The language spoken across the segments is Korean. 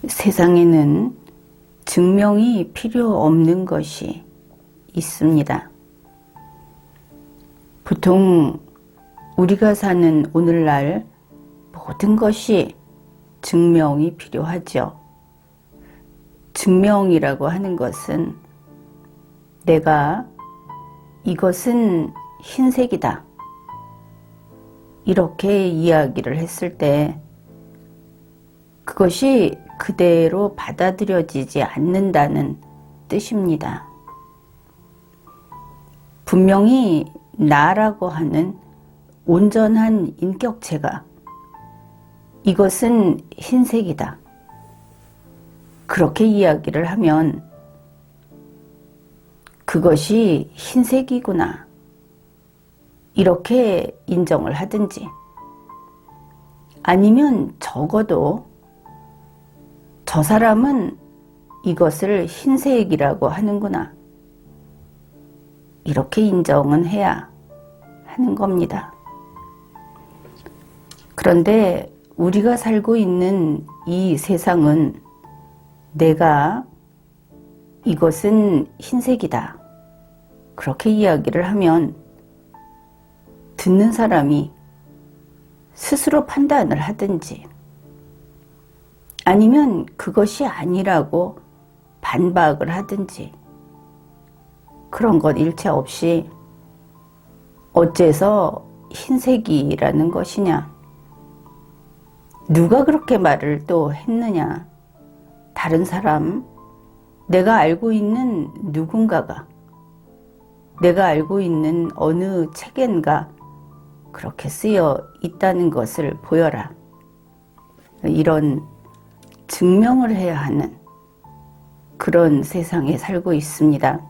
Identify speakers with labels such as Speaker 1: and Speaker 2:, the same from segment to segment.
Speaker 1: 세상에는 증명이 필요 없는 것이 있습니다. 보통 우리가 사는 오늘날 모든 것이 증명이 필요하죠. 증명이라고 하는 것은 내가 이것은 흰색이다, 이렇게 이야기를 했을 때 그것이 그대로 받아들여지지 않는다는 뜻입니다. 분명히 나라고 하는 온전한 인격체가 이것은 흰색이다, 그렇게 이야기를 하면 그것이 흰색이구나, 이렇게 인정을 하든지, 아니면 적어도 저 사람은 이것을 흰색이라고 하는구나, 이렇게 인정은 해야 하는 겁니다. 그런데 우리가 살고 있는 이 세상은 내가 이것은 흰색이다, 그렇게 이야기를 하면 듣는 사람이 스스로 판단을 하든지, 아니면 그것이 아니라고 반박을 하든지, 그런 것 일체 없이 어째서 흰색이라는 것이냐, 누가 그렇게 말을 또 했느냐, 다른 사람, 내가 알고 있는 누군가가, 내가 알고 있는 어느 책엔가 그렇게 쓰여 있다는 것을 보여라, 이런 증명을 해야 하는 그런 세상에 살고 있습니다.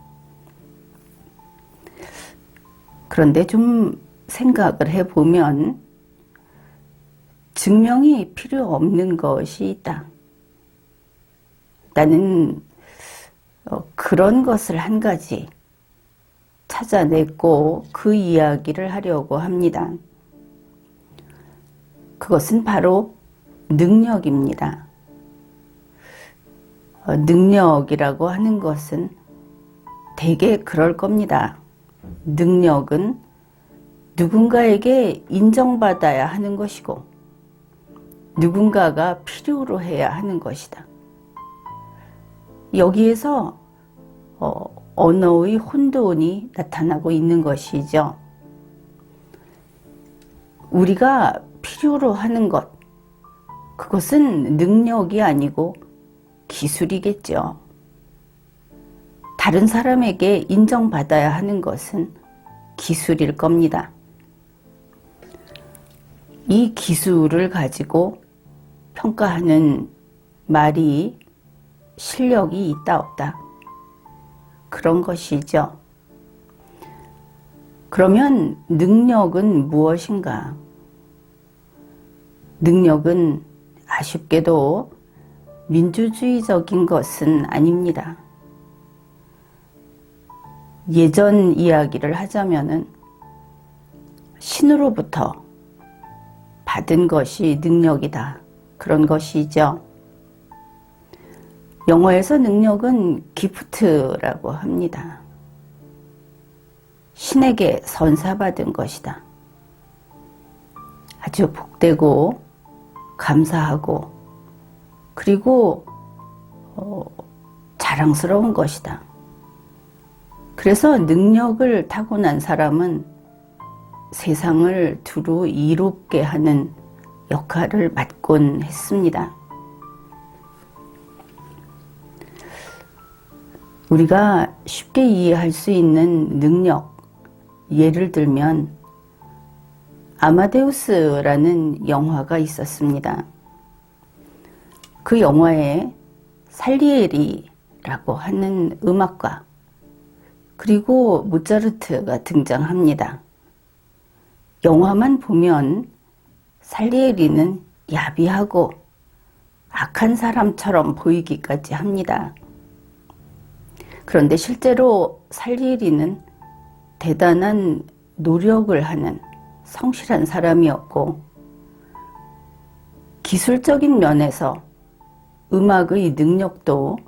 Speaker 1: 그런데 좀 생각을 해보면 증명이 필요 없는 것이 있다. 나는 그런 것을 한 가지 찾아냈고 그 이야기를 하려고 합니다. 그것은 바로 능력입니다. 능력이라고 하는 것은 대개 그럴 겁니다. 능력은 누군가에게 인정받아야 하는 것이고 누군가가 필요로 해야 하는 것이다. 여기에서 언어의 혼돈이 나타나고 있는 것이죠. 우리가 필요로 하는 것, 그것은 능력이 아니고 기술이겠죠. 다른 사람에게 인정받아야 하는 것은 기술일 겁니다. 이 기술을 가지고 평가하는 말이 실력이 있다 없다, 그런 것이죠. 그러면 능력은 무엇인가? 능력은 아쉽게도 민주주의적인 것은 아닙니다. 예전 이야기를 하자면은 신으로부터 받은 것이 능력이다, 그런 것이죠. 영어에서 능력은 기프트라고 합니다. 신에게 선사받은 것이다. 아주 복되고 감사하고 그리고 자랑스러운 것이다. 그래서 능력을 타고난 사람은 세상을 두루 이롭게 하는 역할을 맡곤 했습니다. 우리가 쉽게 이해할 수 있는 능력, 예를 들면 아마데우스라는 영화가 있었습니다. 그 영화에 살리에리라고 하는 음악가, 그리고 모차르트가 등장합니다. 영화만 보면 살리에리는 야비하고 악한 사람처럼 보이기까지 합니다. 그런데 실제로 살리에리는 대단한 노력을 하는 성실한 사람이었고 기술적인 면에서 음악의 능력도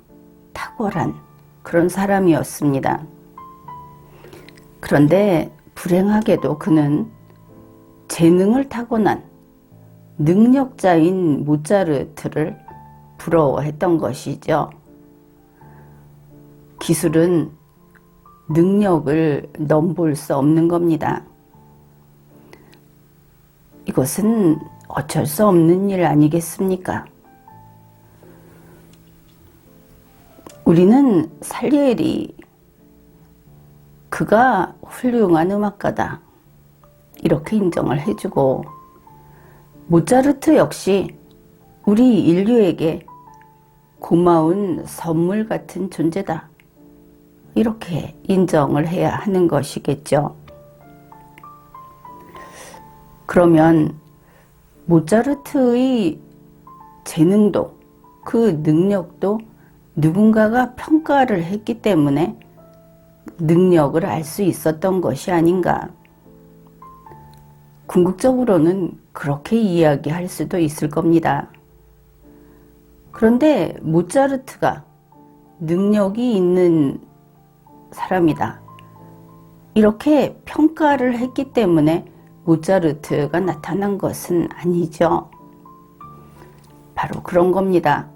Speaker 1: 탁월한 그런 사람이었습니다. 그런데 불행하게도 그는 재능을 타고난 능력자인 모차르트를 부러워했던 것이죠. 기술은 능력을 넘볼 수 없는 겁니다. 이것은 어쩔 수 없는 일 아니겠습니까? 우리는 살리에리, 그가 훌륭한 음악가다, 이렇게 인정을 해주고, 모차르트 역시 우리 인류에게 고마운 선물 같은 존재다, 이렇게 인정을 해야 하는 것이겠죠. 그러면 모차르트의 재능도, 그 능력도 누군가가 평가를 했기 때문에 능력을 알 수 있었던 것이 아닌가. 궁극적으로는 그렇게 이야기할 수도 있을 겁니다. 그런데 모차르트가 능력이 있는 사람이다, 이렇게 평가를 했기 때문에 모차르트가 나타난 것은 아니죠. 바로 그런 겁니다.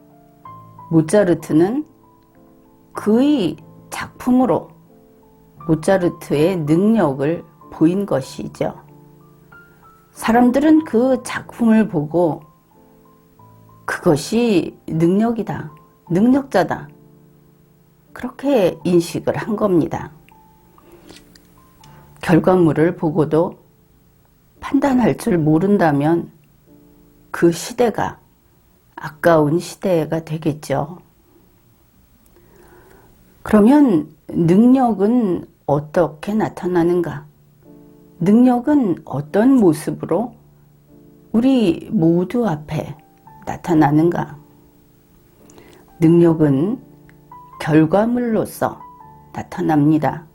Speaker 1: 모차르트는 그의 작품으로 모차르트의 능력을 보인 것이죠. 사람들은 그 작품을 보고 그것이 능력이다, 능력자다, 그렇게 인식을 한 겁니다. 결과물을 보고도 판단할 줄 모른다면 그 시대가 아까운 시대가 되겠죠. 그러면 능력은 어떻게 나타나는가? 능력은 어떤 모습으로 우리 모두 앞에 나타나는가? 능력은 결과물로서 나타납니다.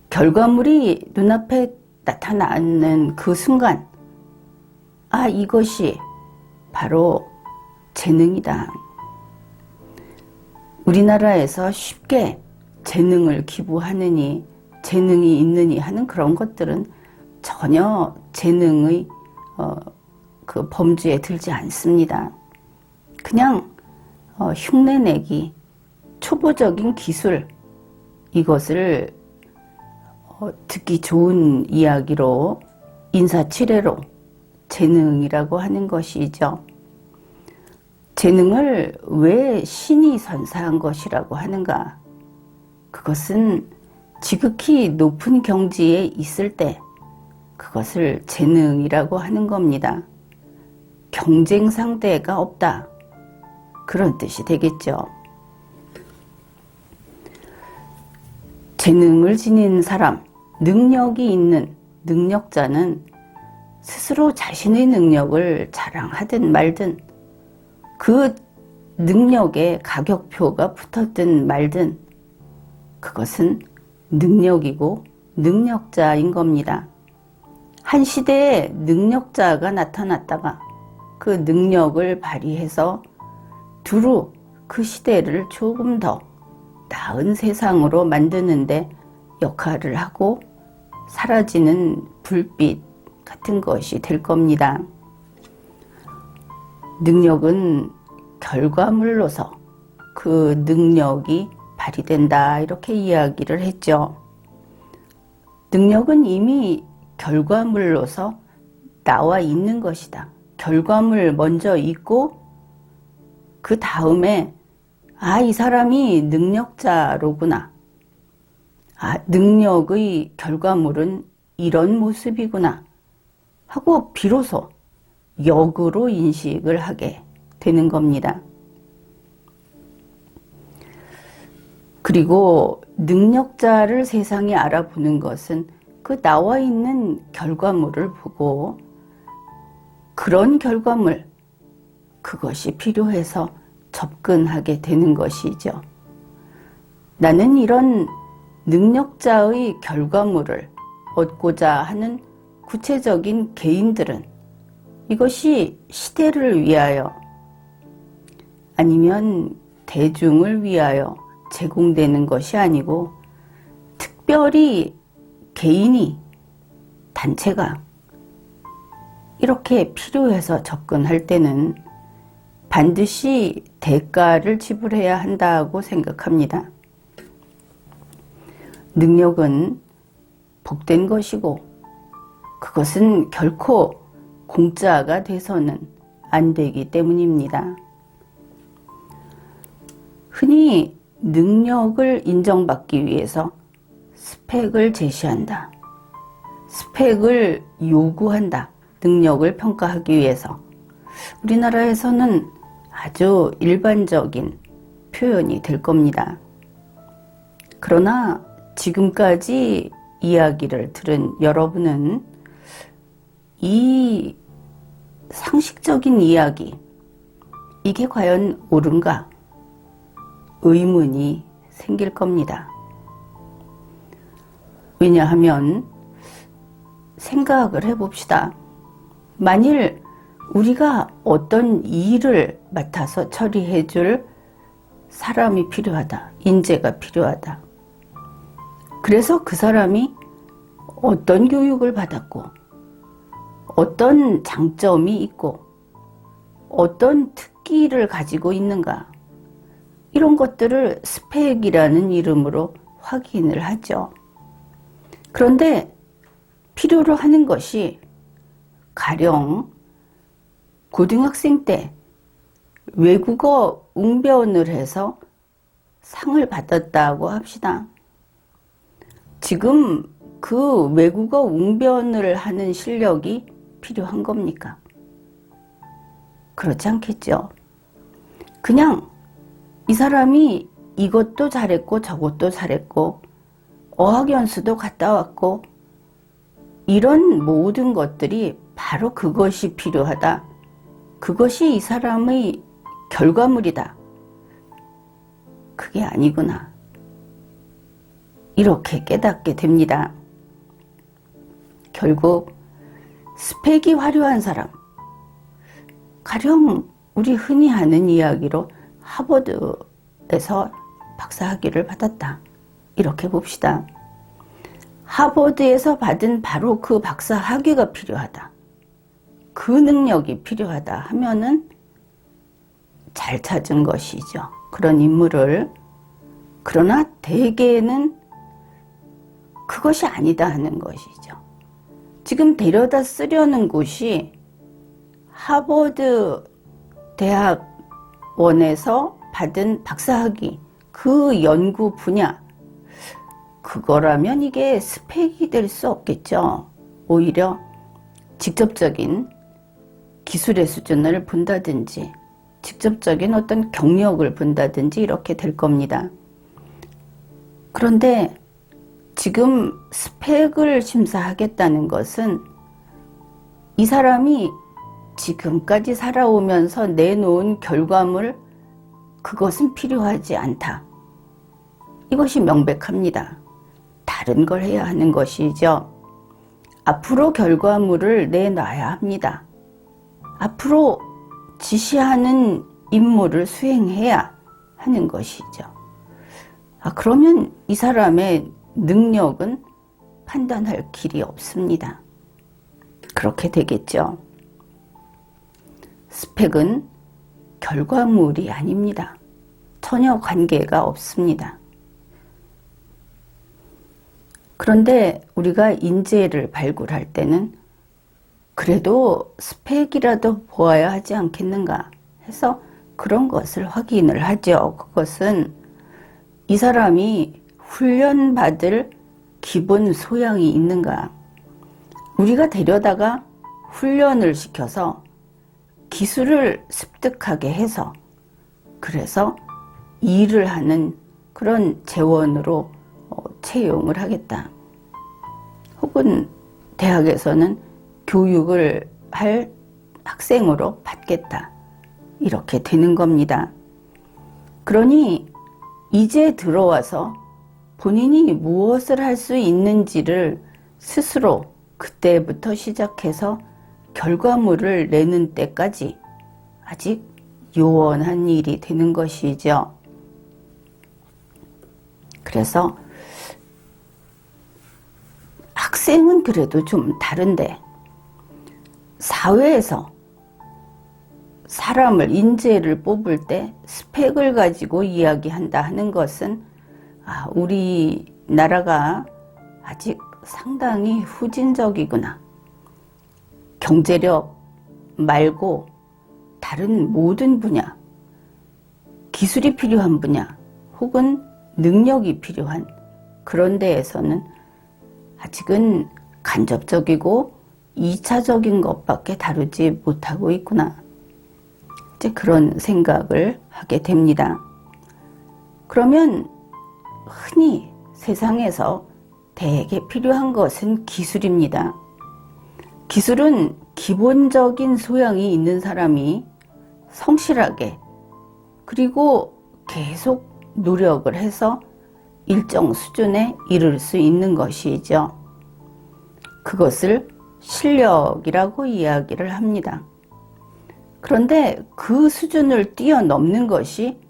Speaker 1: 결과물이 눈앞에 나타나는 그 순간, 아, 이것이 바로 재능이다. 우리나라에서 쉽게 재능을 기부하느니, 재능이 있느니 하는 그런 것들은 전혀 재능의 그 범주에 들지 않습니다. 그냥 흉내내기, 초보적인 기술, 이것을 듣기 좋은 이야기로, 인사치레로 재능이라고 하는 것이죠. 재능을 왜 신이 선사한 것이라고 하는가? 그것은 지극히 높은 경지에 있을 때 그것을 재능이라고 하는 겁니다. 경쟁 상대가 없다, 그런 뜻이 되겠죠. 재능을 지닌 사람, 능력이 있는 능력자는 스스로 자신의 능력을 자랑하든 말든, 그 능력에 가격표가 붙었든 말든 그것은 능력이고 능력자인 겁니다. 한 시대에 능력자가 나타났다가 그 능력을 발휘해서 두루 그 시대를 조금 더 나은 세상으로 만드는데 역할을 하고 사라지는 불빛 같은 것이 될 겁니다. 능력은 결과물로서 그 능력이 발휘된다, 이렇게 이야기를 했죠. 능력은 이미 결과물로서 나와 있는 것이다. 결과물 먼저 있고 그 다음에 아, 이 사람이 능력자로구나. 아, 능력의 결과물은 이런 모습이구나 하고 비로소 역으로 인식을 하게 되는 겁니다. 그리고 능력자를 세상이 알아보는 것은 그 나와 있는 결과물을 보고 그런 결과물, 그것이 필요해서 접근하게 되는 것이죠. 나는 이런 능력자의 결과물을 얻고자 하는 구체적인 개인들은 이것이 시대를 위하여, 아니면 대중을 위하여 제공되는 것이 아니고 특별히 개인이, 단체가 이렇게 필요해서 접근할 때는 반드시 대가를 지불해야 한다고 생각합니다. 능력은 복된 것이고 그것은 결코 공짜가 돼서는 안 되기 때문입니다. 흔히 능력을 인정받기 위해서 스펙을 제시한다. 스펙을 요구한다. 능력을 평가하기 위해서. 우리나라에서는 아주 일반적인 표현이 될 겁니다. 그러나 지금까지 이야기를 들은 여러분은 이 상식적인 이야기, 이게 과연 옳은가? 의문이 생길 겁니다. 왜냐하면 생각을 해봅시다. 만일 우리가 어떤 일을 맡아서 처리해 줄 사람이 필요하다. 인재가 필요하다. 그래서 그 사람이 어떤 교육을 받았고 어떤 장점이 있고 어떤 특기를 가지고 있는가, 이런 것들을 스펙이라는 이름으로 확인을 하죠. 그런데 필요로 하는 것이 가령 고등학생 때 외국어 웅변을 해서 상을 받았다고 합시다. 지금 그 외국어 웅변을 하는 실력이 필요한 겁니까? 그렇지 않겠죠. 그냥 이 사람이 이것도 잘했고 저것도 잘했고 어학연수도 갔다 왔고 이런 모든 것들이 바로 그것이 필요하다. 그것이 이 사람의 결과물이다. 그게 아니구나. 이렇게 깨닫게 됩니다. 결국 스펙이 화려한 사람, 가령 우리 흔히 하는 이야기로 하버드에서 박사학위를 받았다. 이렇게 봅시다. 하버드에서 받은 바로 그 박사학위가 필요하다. 그 능력이 필요하다 하면은 잘 찾은 것이죠. 그런 인물을. 그러나 대개는 그것이 아니다 하는 것이죠. 지금 데려다 쓰려는 곳이 하버드 대학원에서 받은 박사학위, 그 연구 분야, 그거라면 이게 스펙이 될 수 없겠죠. 오히려 직접적인 기술의 수준을 본다든지 직접적인 어떤 경력을 본다든지 이렇게 될 겁니다. 그런데 지금 스펙을 심사하겠다는 것은 이 사람이 지금까지 살아오면서 내놓은 결과물, 그것은 필요하지 않다. 이것이 명백합니다. 다른 걸 해야 하는 것이죠. 앞으로 결과물을 내놔야 합니다. 앞으로 지시하는 임무를 수행해야 하는 것이죠. 그러면 이 사람의 능력은 판단할 길이 없습니다. 그렇게 되겠죠. 스펙은 결과물이 아닙니다. 전혀 관계가 없습니다. 그런데 우리가 인재를 발굴할 때는 그래도 스펙이라도 보아야 하지 않겠는가 해서 그런 것을 확인을 하죠. 그것은 이 사람이 훈련받을 기본 소양이 있는가. 우리가 데려다가 훈련을 시켜서 기술을 습득하게 해서 그래서 일을 하는 그런 재원으로 채용을 하겠다. 혹은 대학에서는 교육을 할 학생으로 받겠다. 이렇게 되는 겁니다. 그러니 이제 들어와서 본인이 무엇을 할 수 있는지를 스스로 그때부터 시작해서 결과물을 내는 때까지 아직 요원한 일이 되는 것이죠. 그래서 학생은 그래도 좀 다른데 사회에서 사람을 인재를 뽑을 때 스펙을 가지고 이야기한다 하는 것은 우리나라가 아직 상당히 후진적이구나. 경제력 말고 다른 모든 분야, 기술이 필요한 분야 혹은 능력이 필요한 그런 데에서는 아직은 간접적이고 2차적인 것밖에 다루지 못하고 있구나. 이제 그런 생각을 하게 됩니다. 그러면 흔히 세상에서 대개 필요한 것은 기술입니다. 기술은 기본적인 소양이 있는 사람이 성실하게 그리고 계속 노력을 해서 일정 수준에 이를 수 있는 것이죠. 그것을 실력이라고 이야기를 합니다. 그런데 그 수준을 뛰어넘는 것이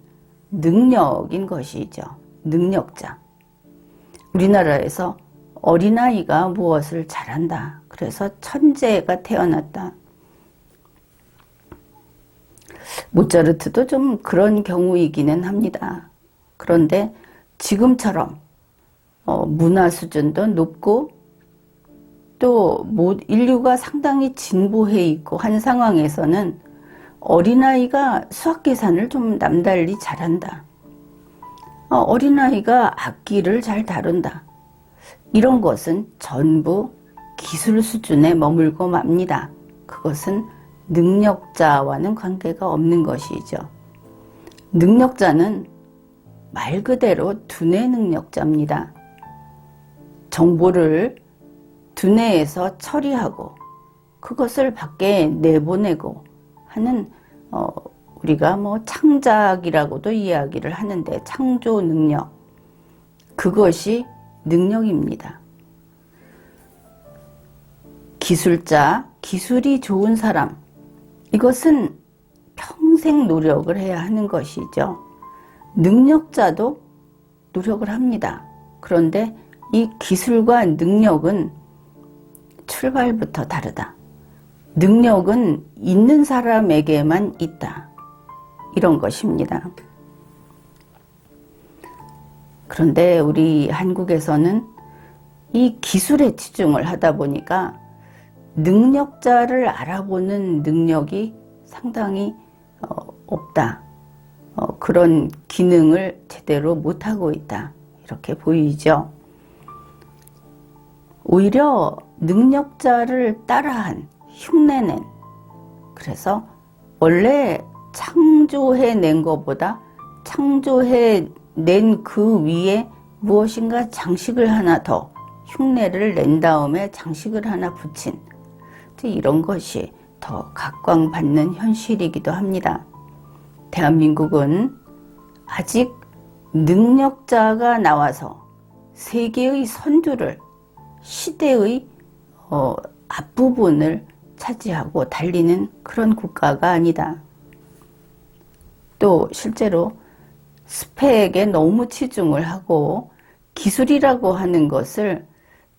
Speaker 1: 능력인 것이죠. 능력자. 우리나라에서 어린아이가 무엇을 잘한다. 그래서 천재가 태어났다. 모차르트도 좀 그런 경우이기는 합니다. 그런데 지금처럼 문화 수준도 높고 또 인류가 상당히 진보해 있고 한 상황에서는 어린아이가 수학 계산을 좀 남달리 잘한다. 어린아이가 악기를 잘 다룬다. 이런 것은 전부 기술 수준에 머물고 맙니다. 그것은 능력자와는 관계가 없는 것이죠. 능력자는 말 그대로 두뇌 능력자입니다. 정보를 두뇌에서 처리하고 그것을 밖에 내보내고 하는 우리가 창작이라고도 이야기를 하는데 창조 능력, 그것이 능력입니다. 기술자, 기술이 좋은 사람, 이것은 평생 노력을 해야 하는 것이죠. 능력자도 노력을 합니다. 그런데 이 기술과 능력은 출발부터 다르다. 능력은 있는 사람에게만 있다. 이런 것입니다. 그런데 우리 한국에서는 이 기술에 치중을 하다 보니까 능력자를 알아보는 능력이 상당히 없다. 그런 기능을 제대로 못하고 있다. 이렇게 보이죠. 오히려 능력자를 따라한 흉내낸, 그래서 원래 창조해낸 것보다 창조해낸 그 위에 무엇인가 장식을 하나 더 흉내를 낸 다음에 장식을 하나 붙인 이런 것이 더 각광받는 현실이기도 합니다. 대한민국은 아직 능력자가 나와서 세계의 선두를, 시대의 앞부분을 차지하고 달리는 그런 국가가 아니다. 또 실제로 스펙에 너무 치중을 하고 기술이라고 하는 것을,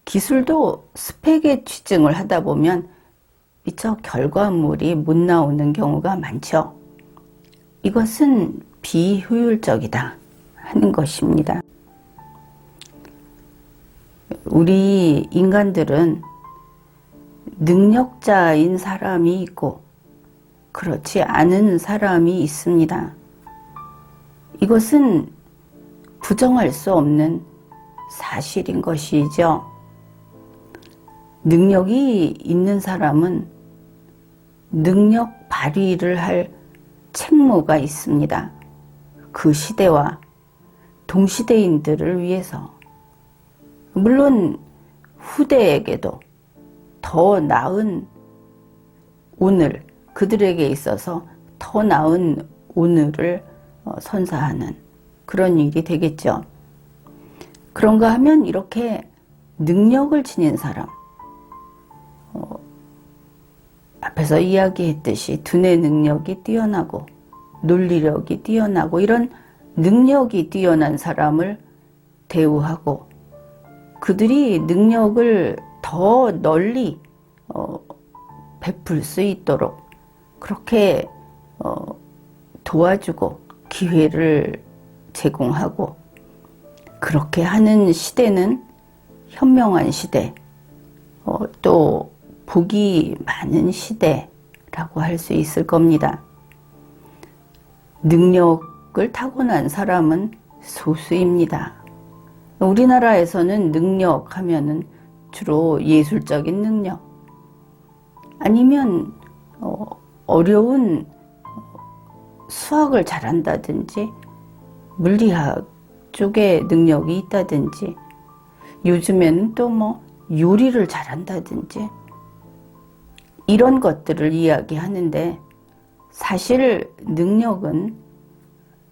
Speaker 1: 기술도 스펙에 치중을 하다 보면 미처 결과물이 못 나오는 경우가 많죠. 이것은 비효율적이다 하는 것입니다. 우리 인간들은 능력자인 사람이 있고 그렇지 않은 사람이 있습니다. 이것은 부정할 수 없는 사실인 것이죠. 능력이 있는 사람은 능력 발휘를 할 책무가 있습니다. 그 시대와 동시대인들을 위해서, 물론 후대에게도 더 나은 오늘, 그들에게 있어서 더 나은 오늘을 선사하는 그런 일이 되겠죠. 그런가 하면 이렇게 능력을 지닌 사람, 앞에서 이야기했듯이 두뇌 능력이 뛰어나고 논리력이 뛰어나고 이런 능력이 뛰어난 사람을 대우하고 그들이 능력을 더 널리 베풀 수 있도록 그렇게 도와주고 기회를 제공하고 그렇게 하는 시대는 현명한 시대, 또 복이 많은 시대라고 할 수 있을 겁니다. 능력을 타고난 사람은 소수입니다. 우리나라에서는 능력 하면은 주로 예술적인 능력 아니면 어려운 수학을 잘한다든지 물리학 쪽에 능력이 있다든지 요즘에는 또 뭐 요리를 잘한다든지 이런 것들을 이야기하는데 사실 능력은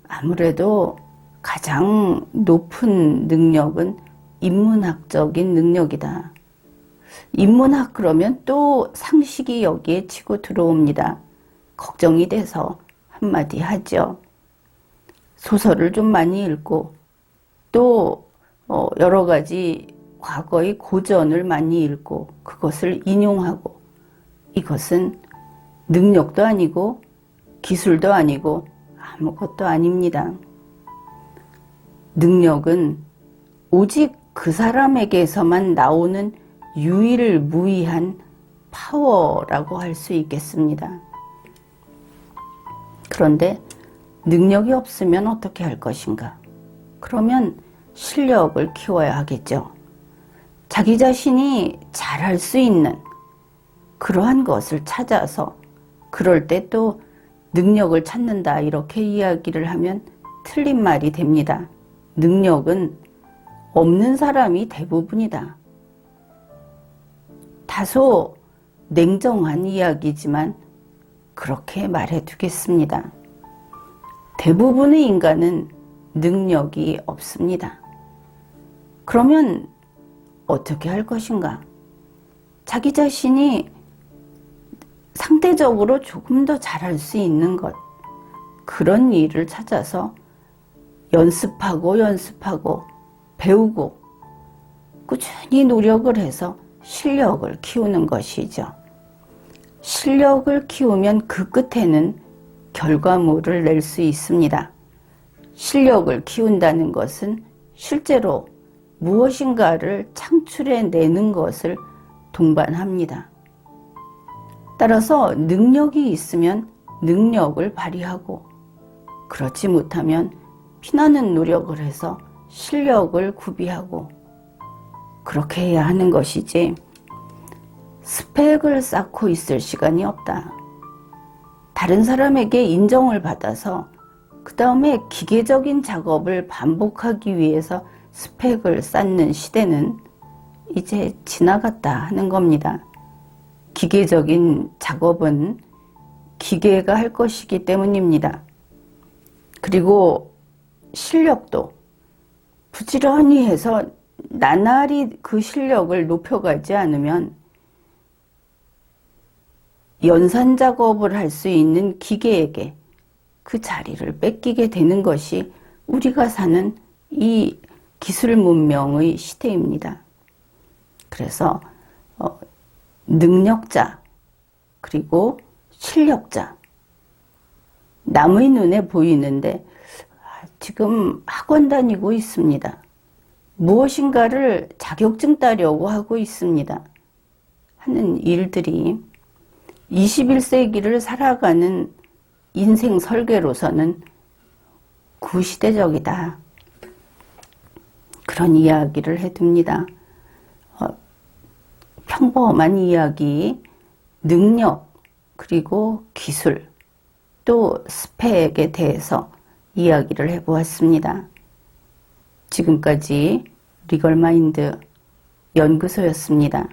Speaker 1: 아무래도 가장 높은 능력은 인문학적인 능력이다. 인문학 그러면 또 상식이 여기에 치고 들어옵니다. 걱정이 돼서 한마디 하죠. 소설을 좀 많이 읽고 또 여러 가지 과거의 고전을 많이 읽고 그것을 인용하고 이것은 능력도 아니고 기술도 아니고 아무것도 아닙니다. 능력은 오직 그 사람에게서만 나오는 유일무이한 파워라고 할 수 있겠습니다. 그런데 능력이 없으면 어떻게 할 것인가? 그러면 실력을 키워야 하겠죠. 자기 자신이 잘할 수 있는 그러한 것을 찾아서 그럴 때 또 능력을 찾는다 이렇게 이야기를 하면 틀린 말이 됩니다. 능력은 없는 사람이 대부분이다. 다소 냉정한 이야기지만 그렇게 말해 두겠습니다. 대부분의 인간은 능력이 없습니다. 그러면 어떻게 할 것인가? 자기 자신이 상대적으로 조금 더 잘할 수 있는 것, 그런 일을 찾아서 연습하고 배우고 꾸준히 노력을 해서 실력을 키우는 것이죠. 실력을 키우면 그 끝에는 결과물을 낼 수 있습니다. 실력을 키운다는 것은 실제로 무엇인가를 창출해내는 것을 동반합니다. 따라서 능력이 있으면 능력을 발휘하고 그렇지 못하면 피나는 노력을 해서 실력을 구비하고 그렇게 해야 하는 것이지 스펙을 쌓고 있을 시간이 없다. 다른 사람에게 인정을 받아서 그 다음에 기계적인 작업을 반복하기 위해서 스펙을 쌓는 시대는 이제 지나갔다 하는 겁니다. 기계적인 작업은 기계가 할 것이기 때문입니다. 그리고 실력도 부지런히 해서 나날이 그 실력을 높여가지 않으면 연산 작업을 할 수 있는 기계에게 그 자리를 뺏기게 되는 것이 우리가 사는 이 기술 문명의 시대입니다. 그래서 능력자 그리고 실력자 남의 눈에 보이는데 지금 학원 다니고 있습니다. 무엇인가를 자격증 따려고 하고 있습니다. 하는 일들이 21세기를 살아가는 인생 설계로서는 구시대적이다. 그런 이야기를 해둡니다. 평범한 이야기, 능력, 그리고 기술, 또 스펙에 대해서 이야기를 해보았습니다. 지금까지 리걸마인드 연구소였습니다.